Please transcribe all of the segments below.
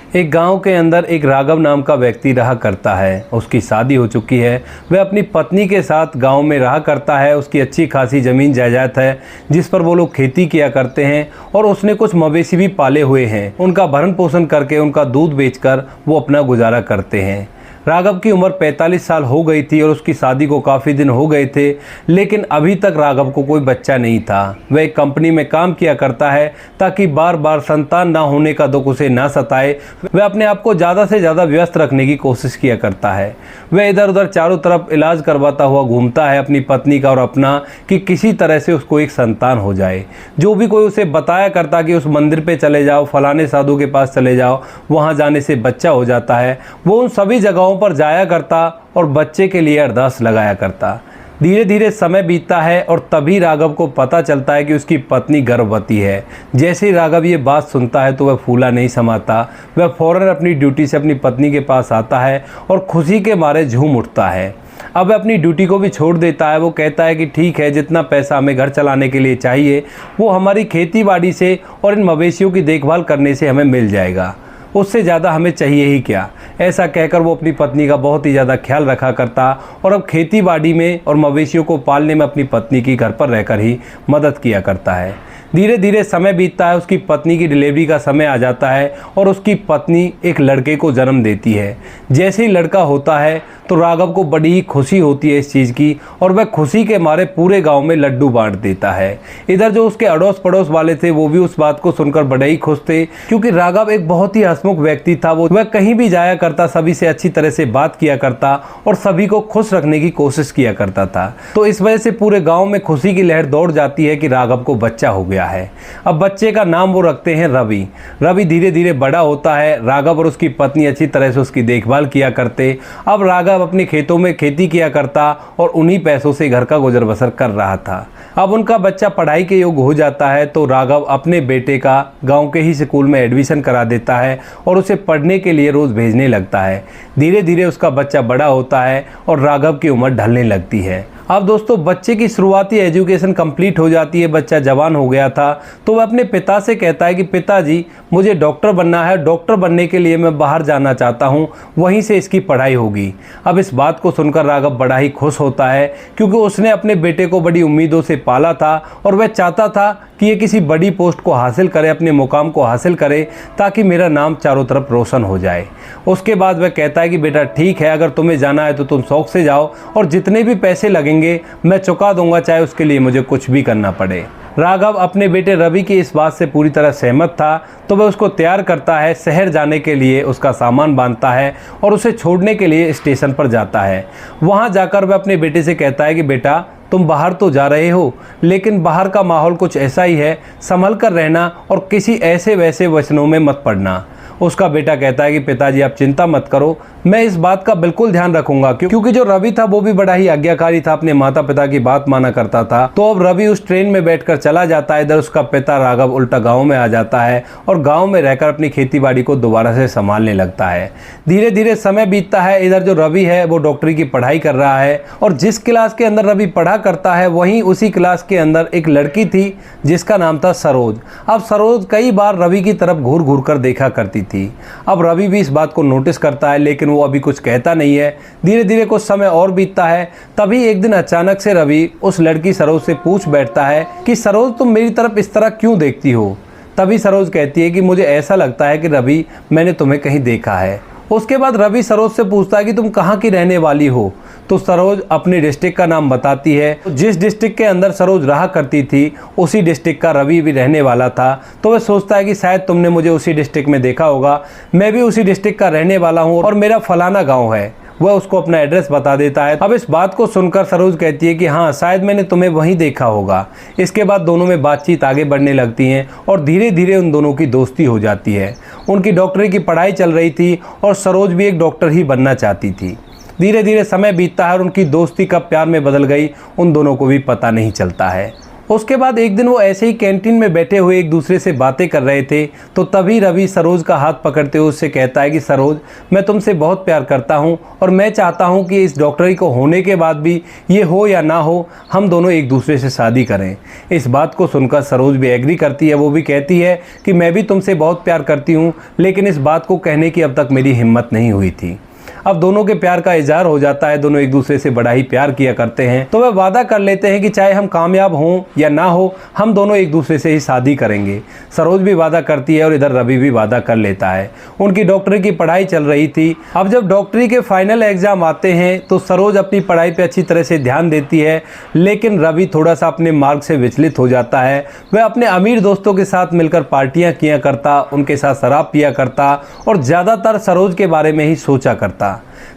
एक गांव के अंदर एक राघव नाम का व्यक्ति रहा करता है। उसकी शादी हो चुकी है। वह अपनी पत्नी के साथ गांव में रहा करता है। उसकी अच्छी खासी ज़मीन जायदाद है जिस पर वो लोग खेती किया करते हैं और उसने कुछ मवेशी भी पाले हुए हैं। उनका भरण पोषण करके उनका दूध बेचकर वो अपना गुजारा करते हैं। राघव की उम्र 45 साल हो गई थी और उसकी शादी को काफ़ी दिन हो गए थे, लेकिन अभी तक राघव को कोई बच्चा नहीं था। वह एक कंपनी में काम किया करता है ताकि बार बार संतान ना होने का दुख उसे ना सताए। वह अपने आप को ज़्यादा से ज़्यादा व्यस्त रखने की कोशिश किया करता है। वह इधर उधर चारों तरफ इलाज करवाता हुआ घूमता है अपनी पत्नी का और अपना, कि किसी तरह से उसको एक संतान हो जाए। जो भी कोई उसे बताया करता कि उस मंदिर पे चले जाओ, फलाने साधु के पास चले जाओ, वहाँ जाने से बच्चा हो जाता है, वो उन सभी जगहों पर जाया करता और बच्चे के लिए अरदास लगाया करता। धीरे धीरे समय बीतता है और तभी राघव को पता चलता है कि उसकी पत्नी गर्भवती है। जैसे ही राघव ये बात सुनता है तो वह फूला नहीं समाता। वह फौरन अपनी ड्यूटी से अपनी पत्नी के पास आता है और खुशी के मारे झूम उठता है। अब वह अपनी ड्यूटी को भी छोड़ देता है। वो कहता है कि ठीक है, जितना पैसा हमें घर चलाने के लिए चाहिए वो हमारी खेती बाड़ी से और इन मवेशियों की देखभाल करने से हमें मिल जाएगा, उससे ज़्यादा हमें चाहिए ही क्या। ऐसा कहकर वो अपनी पत्नी का बहुत ही ज़्यादा ख्याल रखा करता और अब खेती बाड़ी में और मवेशियों को पालने में अपनी पत्नी की घर पर रहकर ही मदद किया करता है। धीरे धीरे समय बीतता है। उसकी पत्नी की डिलीवरी का समय आ जाता है और उसकी पत्नी एक लड़के को जन्म देती है। जैसे ही लड़का होता है तो राघव को बड़ी ही खुशी होती है इस चीज़ की और वह खुशी के मारे पूरे गांव में लड्डू बांट देता है। इधर जो उसके अड़ोस पड़ोस वाले थे वो भी उस बात को सुनकर बड़े ही खुश थे, क्योंकि राघव एक बहुत ही हंसमुख व्यक्ति था। वह कहीं भी जाया करता, सभी से अच्छी तरह से बात किया करता और सभी को खुश रखने की कोशिश किया करता था। तो इस वजह से पूरे गाँव में खुशी की लहर दौड़ जाती है कि राघव को बच्चा हो गया है। अब बच्चे का नाम वो रखते हैं रवि। रवि धीरे धीरे बड़ा होता है। राघव और उसकी पत्नी अच्छी तरह से उसकी देखभाल किया करते। अब राघव अपने खेतों में खेती किया करता और उन्हीं पैसों से घर का गुजर बसर कर रहा था। अब उनका बच्चा पढ़ाई के योग्य हो जाता है तो राघव अपने बेटे का गांव के ही स्कूल में एडमिशन करा देता है और उसे पढ़ने के लिए रोज़ भेजने लगता है। धीरे धीरे उसका बच्चा बड़ा होता है और राघव की उम्र ढलने लगती है। अब दोस्तों, बच्चे की शुरुआती एजुकेशन कंप्लीट हो जाती है। बच्चा जवान हो गया था तो वह अपने पिता से कहता है कि पिताजी, मुझे डॉक्टर बनना है। डॉक्टर बनने के लिए मैं बाहर जाना चाहता हूँ, वहीं से इसकी पढ़ाई होगी। अब इस बात को सुनकर राघव बड़ा ही खुश होता है, क्योंकि उसने अपने बेटे को बड़ी उम्मीदों से पाला था और वह चाहता था कि ये किसी बड़ी पोस्ट को हासिल करे, अपने मुकाम को हासिल करे, ताकि मेरा नाम चारों तरफ रोशन हो जाए। उसके बाद वह कहता है कि बेटा ठीक है, अगर तुम्हें जाना है तो तुम शौक से जाओ और जितने भी पैसे लगेंगे मैं चुका दूंगा, चाहे उसके लिए मुझे कुछ भी करना पड़े। राघव अपने बेटे रवि की इस बात से पूरी तरह सहमत था तो वह उसको तैयार करता है। शहर जाने के लिए उसका सामान बांधता है और उसे छोड़ने के लिए स्टेशन पर जाता है। वहाँ जाकर वह अपने बेटे से कहता है कि बेटा, तुम बाहर तो जा रहे हो, लेकिन बाहर का माहौल कुछ ऐसा ही है, संभल कर रहना और किसी ऐसे वैसे वचनों में मत पड़ना। उसका बेटा कहता है कि पिताजी आप चिंता मत करो, मैं इस बात का बिल्कुल ध्यान रखूंगा, क्योंकि जो रवि था वो भी बड़ा ही आज्ञाकारी था, अपने माता पिता की बात माना करता था। तो अब रवि उस ट्रेन में बैठकर चला जाता है। इधर उसका पिता राघव उल्टा गांव में आ जाता है और गांव में रहकर अपनी खेतीबाड़ी को दोबारा से संभालने लगता है। धीरे धीरे समय बीतता है। इधर जो रवि है वो डॉक्टरी की पढ़ाई कर रहा है और जिस क्लास के अंदर रवि पढ़ा करता है वहीं उसी क्लास के अंदर एक लड़की थी जिसका नाम था सरोज। अब सरोज कई बार रवि की तरफ घूर घूर कर देखा करती थी। अब रवि भी इस बात को नोटिस करता है, लेकिन वो अभी कुछ कहता नहीं है। धीरे धीरे कुछ समय और बीतता है। तभी एक दिन अचानक से रवि उस लड़की सरोज से पूछ बैठता है कि सरोज, तुम मेरी तरफ इस तरह क्यों देखती हो। तभी सरोज कहती है कि मुझे ऐसा लगता है कि रवि, मैंने तुम्हें कहीं देखा है। उसके बाद रवि सरोज से पूछता है कि तुम कहाँ की रहने वाली हो। तो सरोज अपने डिस्ट्रिक्ट का नाम बताती है। जिस डिस्ट्रिक्ट के अंदर सरोज रहा करती थी उसी डिस्ट्रिक्ट का रवि भी रहने वाला था। तो वह सोचता है कि शायद तुमने मुझे उसी डिस्ट्रिक्ट में देखा होगा, मैं भी उसी डिस्ट्रिक्ट का रहने वाला हूँ और मेरा फलाना गाँव है। वह उसको अपना एड्रेस बता देता है। अब इस बात को सुनकर सरोज कहती है कि हाँ, शायद मैंने तुम्हें वहीं देखा होगा। इसके बाद दोनों में बातचीत आगे बढ़ने लगती है और धीरे धीरे उन दोनों की दोस्ती हो जाती है। उनकी डॉक्टरी की पढ़ाई चल रही थी और सरोज भी एक डॉक्टर ही बनना चाहती थी। धीरे धीरे समय बीतता है और उनकी दोस्ती कब प्यार में बदल गई उन दोनों को भी पता नहीं चलता है। उसके बाद एक दिन वो ऐसे ही कैंटीन में बैठे हुए एक दूसरे से बातें कर रहे थे, तो तभी रवि सरोज का हाथ पकड़ते हुए उससे कहता है कि सरोज, मैं तुमसे बहुत प्यार करता हूँ और मैं चाहता हूँ कि इस डॉक्टरी को होने के बाद भी ये हो या ना हो, हम दोनों एक दूसरे से शादी करें। इस बात को सुनकर सरोज भी एग्री करती है। वो भी कहती है कि मैं भी तुमसे बहुत प्यार करती हूँ, लेकिन इस बात को कहने की अब तक मेरी हिम्मत नहीं हुई थी। अब दोनों के प्यार का इजहार हो जाता है, दोनों एक दूसरे से बड़ा ही प्यार किया करते हैं। तो वह वादा कर लेते हैं कि चाहे हम कामयाब हों या ना हो, हम दोनों एक दूसरे से ही शादी करेंगे। सरोज भी वादा करती है और इधर रवि भी वादा कर लेता है। उनकी डॉक्टरी की पढ़ाई चल रही थी। अब जब डॉक्टरी के फाइनल एग्जाम आते हैं तो सरोज अपनी पढ़ाई पर अच्छी तरह से ध्यान देती है, लेकिन रवि थोड़ा सा अपने मार्ग से विचलित हो जाता है। वह अपने अमीर दोस्तों के साथ मिलकर पार्टियां किया करता, उनके साथ शराब पिया करता और ज़्यादातर सरोज के बारे में ही सोचा करता।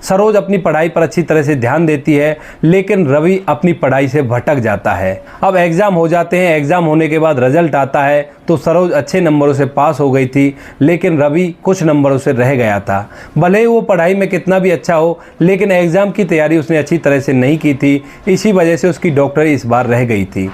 सरोज अपनी पढ़ाई पर अच्छी तरह से ध्यान देती है, लेकिन रवि अपनी पढ़ाई से भटक जाता है। अब एग्ज़ाम हो जाते हैं। एग्ज़ाम होने के बाद रिजल्ट आता है तो सरोज अच्छे नंबरों से पास हो गई थी, लेकिन रवि कुछ नंबरों से रह गया था। भले ही वो पढ़ाई में कितना भी अच्छा हो, लेकिन एग्ज़ाम की तैयारी उसने अच्छी तरह से नहीं की थी। इसी वजह से उसकी डॉक्टरी इस बार रह गई थी।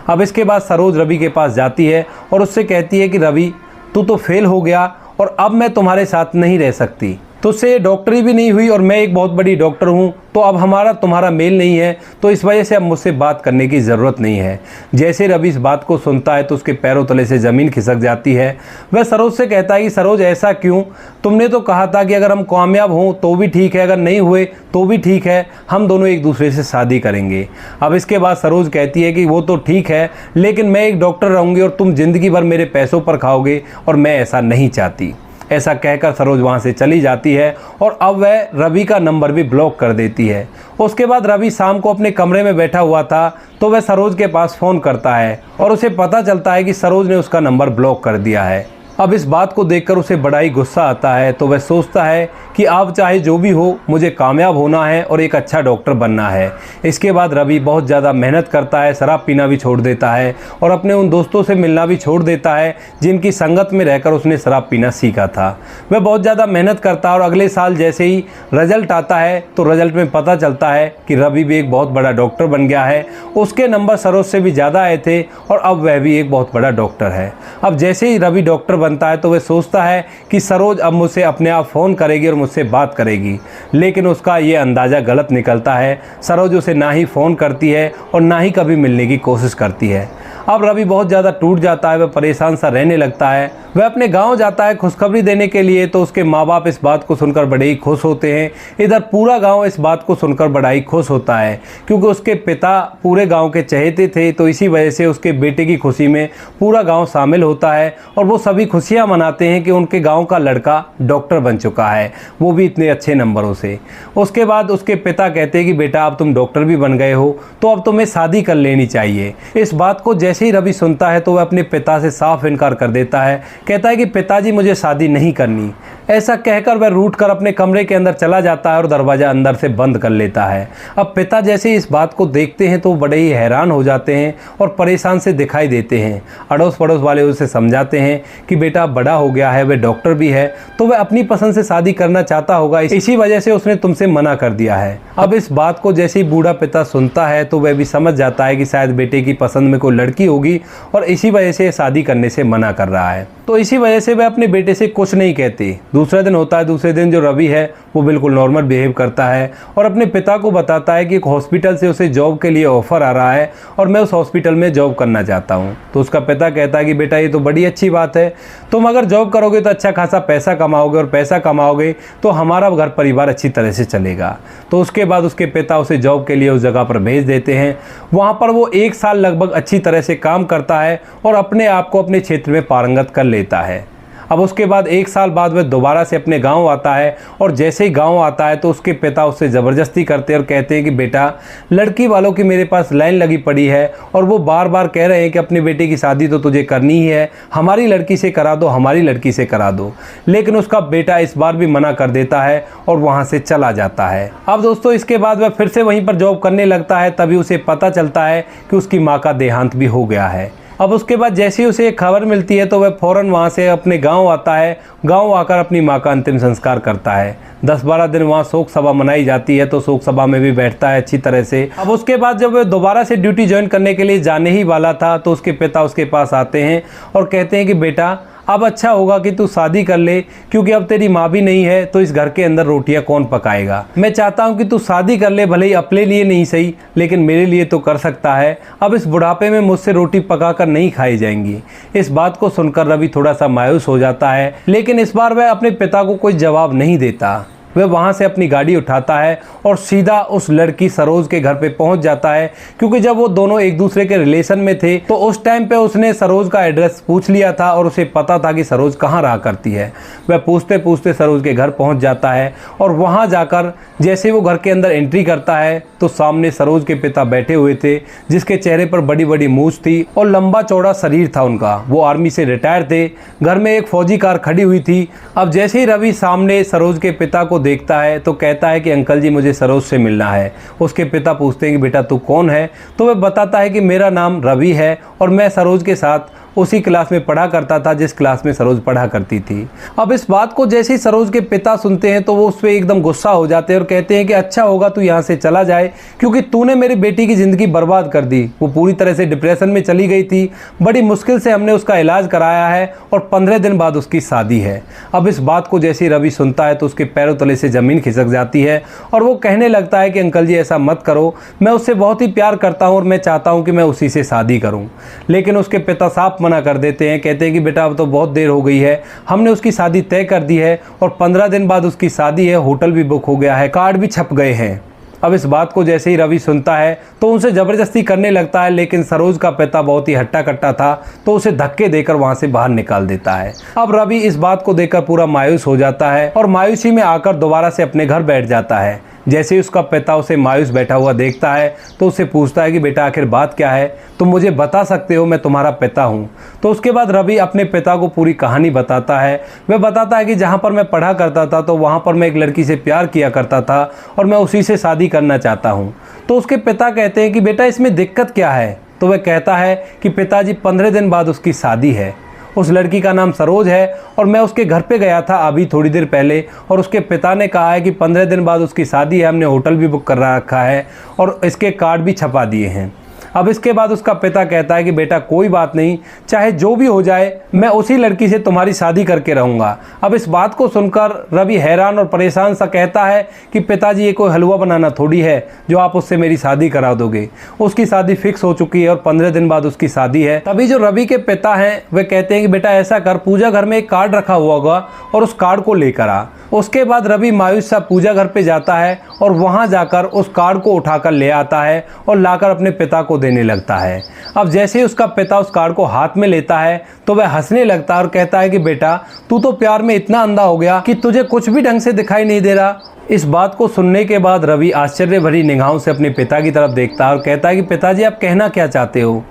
अब इसके बाद सरोज रवि के पास जाती है और उससे कहती है कि रवि, तू तो फेल हो गया और अब मैं तुम्हारे साथ नहीं रह सकती। तुझसे डॉक्टरी भी नहीं हुई और मैं एक बहुत बड़ी डॉक्टर हूँ, तो अब हमारा तुम्हारा मेल नहीं है, तो इस वजह से अब मुझसे बात करने की ज़रूरत नहीं है। जैसे रवि इस बात को सुनता है तो उसके पैरों तले से ज़मीन खिसक जाती है। वह सरोज से कहता है कि सरोज, ऐसा क्यों? तुमने तो कहा था कि अगर हम कामयाब हों तो भी ठीक है, अगर नहीं हुए तो भी ठीक है, हम दोनों एक दूसरे से शादी करेंगे। अब इसके बाद सरोज कहती है कि वो तो ठीक है, लेकिन मैं एक डॉक्टर रहूँगी और तुम ज़िंदगी भर मेरे पैसों पर खाओगे और मैं ऐसा नहीं चाहती। ऐसा कहकर सरोज वहाँ से चली जाती है और अब वह रवि का नंबर भी ब्लॉक कर देती है। उसके बाद रवि शाम को अपने कमरे में बैठा हुआ था तो वह सरोज के पास फ़ोन करता है और उसे पता चलता है कि सरोज ने उसका नंबर ब्लॉक कर दिया है। अब इस बात को देखकर उसे बड़ा ही गुस्सा आता है, तो वह सोचता है कि अब चाहे जो भी हो, मुझे कामयाब होना है और एक अच्छा डॉक्टर बनना है। इसके बाद रवि बहुत ज़्यादा मेहनत करता है, शराब पीना भी छोड़ देता है और अपने उन दोस्तों से मिलना भी छोड़ देता है जिनकी संगत में रहकर उसने शराब पीना सीखा था। वह बहुत ज़्यादा मेहनत करता है और अगले साल जैसे ही रिजल्ट आता है तो रिजल्ट में पता चलता है कि रवि भी एक बहुत बड़ा डॉक्टर बन गया है। उसके नंबर सरोज से भी ज़्यादा आए थे और अब वह भी एक बहुत बड़ा डॉक्टर है। अब जैसे ही रवि डॉक्टर बनता है तो वह सोचता है कि सरोज अब मुझसे अपने आप फ़ोन करेगी और मुझसे बात करेगी, लेकिन उसका ये अंदाज़ा गलत निकलता है। सरोज उसे ना ही फ़ोन करती है और ना ही कभी मिलने की कोशिश करती है। अब रवि बहुत ज़्यादा टूट जाता है, वह परेशान सा रहने लगता है। वह अपने गांव जाता है खुशखबरी देने के लिए, तो उसके माँ बाप इस बात को सुनकर बड़े ही खुश होते हैं। इधर पूरा गांव इस बात को सुनकर बड़ा ही खुश होता है, क्योंकि उसके पिता पूरे गांव के चहेते थे, तो इसी वजह से उसके बेटे की खुशी में पूरा गांव शामिल होता है और वो सभी खुशियां मनाते हैं कि उनके गांव का लड़का डॉक्टर बन चुका है, वो भी इतने अच्छे नंबरों से। उसके बाद उसके पिता कहते हैं कि बेटा, अब तुम डॉक्टर भी बन गए हो तो अब तुम्हें शादी कर लेनी चाहिए। इस बात को जैसे ही रवि सुनता है तो वह अपने पिता से साफ इनकार कर देता है, कहता है कि पिताजी, मुझे शादी नहीं करनी। ऐसा कहकर वह रूठ कर अपने कमरे के अंदर चला जाता है और दरवाज़ा अंदर से बंद कर लेता है। अब पिता जैसे इस बात को देखते हैं तो बड़े ही हैरान हो जाते हैं और परेशान से दिखाई देते हैं। अड़ोस पड़ोस वाले उसे समझाते हैं कि बेटा बड़ा हो गया है, वह डॉक्टर भी है, तो वह अपनी पसंद से शादी करना चाहता होगा, इसी वजह से उसने तुमसे मना कर दिया है। अब इस बात को जैसे ही बूढ़ा पिता सुनता है तो वह भी समझ जाता है कि शायद बेटे की पसंद में कोई लड़की होगी और इसी वजह से शादी करने से मना कर रहा है। तो इसी वजह से वह अपने बेटे से कुछ नहीं कहती। दूसरा दिन होता है। दूसरे दिन जो रवि है वो बिल्कुल नॉर्मल बिहेव करता है और अपने पिता को बताता है कि एक हॉस्पिटल से उसे जॉब के लिए ऑफ़र आ रहा है और मैं उस हॉस्पिटल में जॉब करना चाहता हूँ। तो उसका पिता कहता है कि बेटा, ये तो बड़ी अच्छी बात है, तुम अगर जॉब करोगे तो अच्छा खासा पैसा कमाओगे और पैसा कमाओगे तो हमारा घर परिवार अच्छी तरह से चलेगा। तो उसके बाद उसके पिता उसे जॉब के लिए उस जगह पर भेज देते हैं। वहाँ पर वो 1 साल लगभग अच्छी तरह से काम करता है और अपने आप को अपने क्षेत्र में पारंगत कर लेता है। अब उसके बाद 1 साल बाद वह दोबारा से अपने गांव आता है और जैसे ही गांव आता है तो उसके पिता उससे ज़बरदस्ती करते हैं और कहते हैं कि बेटा, लड़की वालों की मेरे पास लाइन लगी पड़ी है और वो बार बार कह रहे हैं कि अपने बेटे की शादी तो तुझे करनी ही है, हमारी लड़की से करा दो, हमारी लड़की से करा दो। लेकिन उसका बेटा इस बार भी मना कर देता है और वहाँ से चला जाता है। अब दोस्तों, इसके बाद वह फिर से वहीं पर जॉब करने लगता है। तभी उसे पता चलता है कि उसकी माँ का देहांत भी हो गया है। अब उसके बाद जैसे ही उसे एक खबर मिलती है तो वह फ़ौरन वहाँ से अपने गांव आता है। गांव आकर अपनी माँ का अंतिम संस्कार करता है। 10-12 दिन वहाँ शोक सभा मनाई जाती है, तो शोक सभा में भी बैठता है अच्छी तरह से। अब उसके बाद जब वह दोबारा से ड्यूटी ज्वाइन करने के लिए जाने ही वाला था तो उसके पिता उसके पास आते हैं और कहते हैं कि बेटा अब अच्छा होगा कि तू शादी कर ले, क्योंकि अब तेरी माँ भी नहीं है तो इस घर के अंदर रोटियां कौन पकाएगा। मैं चाहता हूं कि तू शादी कर ले, भले ही अपने लिए नहीं सही लेकिन मेरे लिए तो कर सकता है। अब इस बुढ़ापे में मुझसे रोटी पकाकर नहीं खाई जाएंगी। इस बात को सुनकर रवि थोड़ा सा मायूस हो जाता है, लेकिन इस बार वह अपने पिता को कोई जवाब नहीं देता। वह वहाँ से अपनी गाड़ी उठाता है और सीधा उस लड़की सरोज के घर पे पहुँच जाता है, क्योंकि जब वो दोनों एक दूसरे के रिलेशन में थे तो उस टाइम पे उसने सरोज का एड्रेस पूछ लिया था और उसे पता था कि सरोज कहाँ रहा करती है। वह पूछते पूछते सरोज के घर पहुँच जाता है और वहाँ जाकर जैसे वो घर के अंदर एंट्री करता है तो सामने सरोज के पिता बैठे हुए थे, जिसके चेहरे पर बड़ी बड़ी मूंछ थी और लंबा चौड़ा शरीर था उनका। वो आर्मी से रिटायर थे। घर में एक फौजी कार खड़ी हुई थी। अब जैसे ही रवि सामने सरोज के पिता को देखता है तो कहता है कि अंकल जी, मुझे सरोज से मिलना है। उसके पिता पूछते हैं कि बेटा तू कौन है, तो वह बताता है कि मेरा नाम रवि है और मैं सरोज के साथ उसी क्लास में पढ़ा करता था जिस क्लास में सरोज पढ़ा करती थी। अब इस बात को जैसे ही सरोज के पिता सुनते हैं तो वो उस पर एकदम गुस्सा हो जाते हैं और कहते हैं कि अच्छा होगा तू यहाँ से चला जाए, क्योंकि तूने मेरी बेटी की ज़िंदगी बर्बाद कर दी। वो पूरी तरह से डिप्रेशन में चली गई थी। बड़ी मुश्किल से हमने उसका इलाज कराया है और 15 दिन बाद उसकी शादी है। अब इस बात को जैसे ही रवि सुनता है तो उसके पैरों तले से ज़मीन खिसक जाती है और वो कहने लगता है कि अंकल जी ऐसा मत करो, मैं उससे बहुत ही प्यार करता हूँ और मैं चाहता हूँ कि मैं उसी से शादी करूँ। लेकिन उसके पिता साफ मना कर देते हैं, कहते हैं कि बेटा अब तो बहुत देर हो गई है, हमने उसकी शादी तय कर दी है और 15 दिन बाद उसकी शादी है, होटल भी बुक हो गया है, कार्ड भी छप गए हैं। अब इस बात को जैसे ही रवि सुनता है तो उनसे ज़बरदस्ती करने लगता है, लेकिन सरोज का पिता बहुत ही हट्टा कट्टा था तो उसे धक्के देकर वहाँ से बाहर निकाल देता है। अब रवि इस बात को देखकर पूरा मायूस हो जाता है और मायूसी में आकर दोबारा से अपने घर बैठ जाता है। जैसे ही उसका पिता उसे मायूस बैठा हुआ देखता है तो उससे पूछता है कि बेटा आखिर बात क्या है, तुम मुझे बता सकते हो, मैं तुम्हारा पिता हूँ। तो उसके बाद रवि अपने पिता को पूरी कहानी बताता है। वह बताता है कि जहाँ पर मैं पढ़ा करता था तो वहाँ पर मैं एक लड़की से प्यार किया करता था और मैं उसी से शादी करना चाहता हूँ। तो उसके पिता कहते हैं कि बेटा इसमें दिक्कत क्या है। तो वह कहता है कि पिताजी 15 दिन बाद उसकी शादी है, उस लड़की का नाम सरोज है और मैं उसके घर पे गया था अभी थोड़ी देर पहले और उसके पिता ने कहा है कि 15 दिन बाद उसकी शादी है, हमने होटल भी बुक कर रखा है और इसके कार्ड भी छपा दिए हैं। अब इसके बाद उसका पिता कहता है कि बेटा कोई बात नहीं, चाहे जो भी हो जाए मैं उसी लड़की से तुम्हारी शादी करके रहूँगा। अब इस बात को सुनकर रवि हैरान और परेशान सा कहता है कि पिताजी ये कोई हलवा बनाना थोड़ी है जो आप उससे मेरी शादी करा दोगे। उसकी शादी फिक्स हो चुकी है और 15 दिन बाद उसकी शादी है। तभी जो रवि के पिता हैं वे कहते हैं कि बेटा ऐसा कर, पूजा घर में एक कार्ड रखा हुआ होगा और उस कार्ड को लेकर आ। उसके बाद रवि मायूस सा पूजा घर पे जाता है और वहाँ जाकर उस कार्ड को उठाकर ले आता है और लाकर अपने पिता को देने लगता है। अब जैसे ही उसका पिता उस कार्ड को हाथ में लेता है तो वह हंसने लगता है और कहता है कि बेटा तू तो प्यार में इतना अंधा हो गया कि तुझे कुछ भी ढंग से दिखाई नहीं दे रहा। इस बात को सुनने के बाद रवि आश्चर्य भरी निगाहों से अपने पिता की तरफ देखता है और कहता है कि पिताजी आप कहना क्या चाहते हो।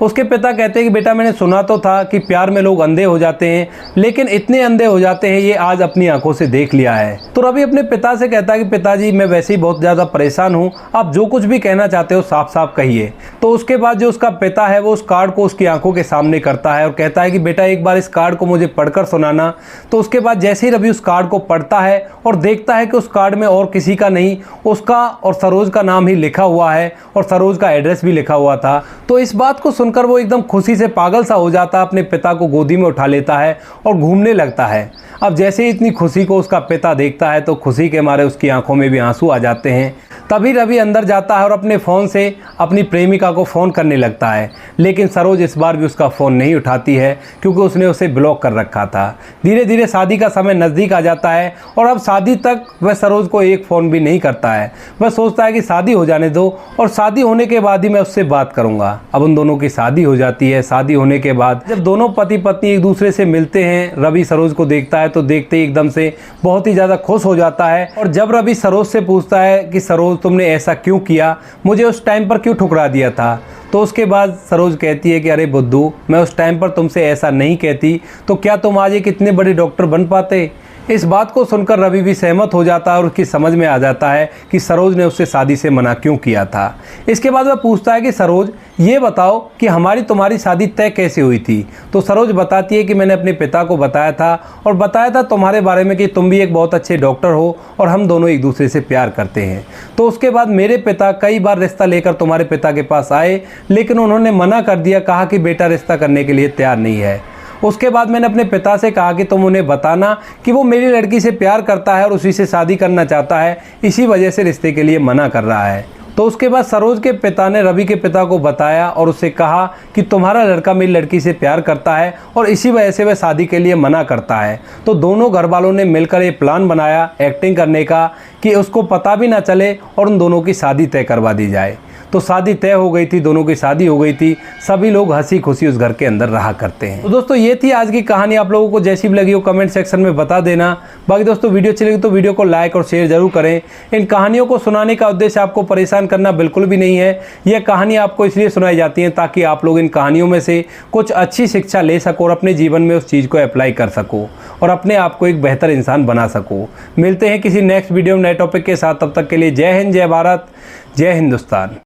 उसके पिता कहते हैं कि बेटा मैंने सुना तो था कि प्यार में लोग अंधे हो जाते हैं, लेकिन इतने अंधे हो जाते हैं ये आज अपनी आंखों से देख लिया है। तो रवि अपने पिता से कहता है कि पिताजी मैं वैसे ही बहुत ज़्यादा परेशान हूँ, आप जो कुछ भी कहना चाहते हो साफ साफ कहिए। तो उसके बाद जो उसका पिता है वो उस कार्ड को उसकी आंखों के सामने करता है और कहता है कि बेटा एक बार इस कार्ड को मुझे पढ़कर सुनाना। तो उसके बाद जैसे ही रवि उस कार्ड को पढ़ता है और देखता है कि उस कार्ड में और किसी का नहीं, उसका और सरोज का नाम ही लिखा हुआ है और सरोज का एड्रेस भी लिखा हुआ था। तो इस बात को सुनकर वो एकदम खुशी से पागल सा हो जाता है, अपने पिता को गोदी में उठा लेता है और घूमने लगता है। अब जैसे ही इतनी खुशी को उसका पिता देखता है तो खुशी के मारे उसकी आंखों में भी आंसू आ जाते हैं। तभी रवि अंदर जाता है और अपने फ़ोन से अपनी प्रेमिका को फ़ोन करने लगता है, लेकिन सरोज इस बार भी उसका फ़ोन नहीं उठाती है क्योंकि उसने उसे ब्लॉक कर रखा था। धीरे धीरे शादी का समय नज़दीक आ जाता है और अब शादी तक वह सरोज को एक फ़ोन भी नहीं करता है। वह सोचता है कि शादी हो जाने दो और शादी होने के बाद ही मैं उससे बात करूँगा। अब उन दोनों की शादी हो जाती है। शादी होने के बाद जब दोनों पति पत्नी एक दूसरे से मिलते हैं, रवि सरोज को देखता है तो देखते ही एकदम से बहुत ही ज़्यादा खुश हो जाता है। और जब रवि सरोज से पूछता है कि सरोज तुमने ऐसा क्यों किया, मुझे उस टाइम पर क्यों ठुकरा दिया था, तो उसके बाद सरोज कहती है कि अरे बुद्धू, मैं उस टाइम पर तुमसे ऐसा नहीं कहती तो क्या तुम आज एक इतने बड़े डॉक्टर बन पाते। इस बात को सुनकर रवि भी सहमत हो जाता है और उसकी समझ में आ जाता है कि सरोज ने उससे शादी से मना क्यों किया था। इसके बाद वह पूछता है कि सरोज, ये बताओ कि हमारी तुम्हारी शादी तय कैसे हुई थी। तो सरोज बताती है कि मैंने अपने पिता को बताया था और बताया था तुम्हारे बारे में कि तुम भी एक बहुत अच्छे डॉक्टर हो और हम दोनों एक दूसरे से प्यार करते हैं। तो उसके बाद मेरे पिता कई बार रिश्ता लेकर तुम्हारे पिता के पास आए, लेकिन उन्होंने मना कर दिया, कहा कि बेटा रिश्ता करने के लिए तैयार नहीं है। उसके बाद मैंने अपने पिता से कहा कि तुम उन्हें बताना कि वो मेरी लड़की से प्यार करता है और उसी से शादी करना चाहता है, इसी वजह से रिश्ते के लिए मना कर रहा है। तो उसके बाद सरोज के पिता ने रवि के पिता को बताया और उससे कहा कि तुम्हारा लड़का मेरी लड़की से प्यार करता है और इसी वजह से वह शादी के लिए मना करता है। तो दोनों घर वालों ने मिलकर ये प्लान बनाया एक्टिंग करने का कि उसको पता भी ना चले और उन दोनों की शादी तय करवा दी जाए। तो शादी तय हो गई थी, दोनों की शादी हो गई थी। सभी लोग हंसी खुशी उस घर के अंदर रहा करते हैं। तो दोस्तों ये थी आज की कहानी। आप लोगों को जैसी भी लगी हो कमेंट सेक्शन में बता देना। बाकी दोस्तों वीडियो अच्छी लगी तो वीडियो को लाइक और शेयर जरूर करें। इन कहानियों को सुनाने का उद्देश्य आपको परेशान करना बिल्कुल भी नहीं है। यह कहानी आपको इसलिए सुनाई जाती है ताकि आप लोग इन कहानियों में से कुछ अच्छी शिक्षा ले सको और अपने जीवन में उस चीज़ को अप्लाई कर सको और अपने आप को एक बेहतर इंसान बना सको। मिलते हैं किसी नेक्स्ट वीडियो में नए टॉपिक के साथ। तब तक के लिए जय हिंद, जय भारत, जय हिंदुस्तान।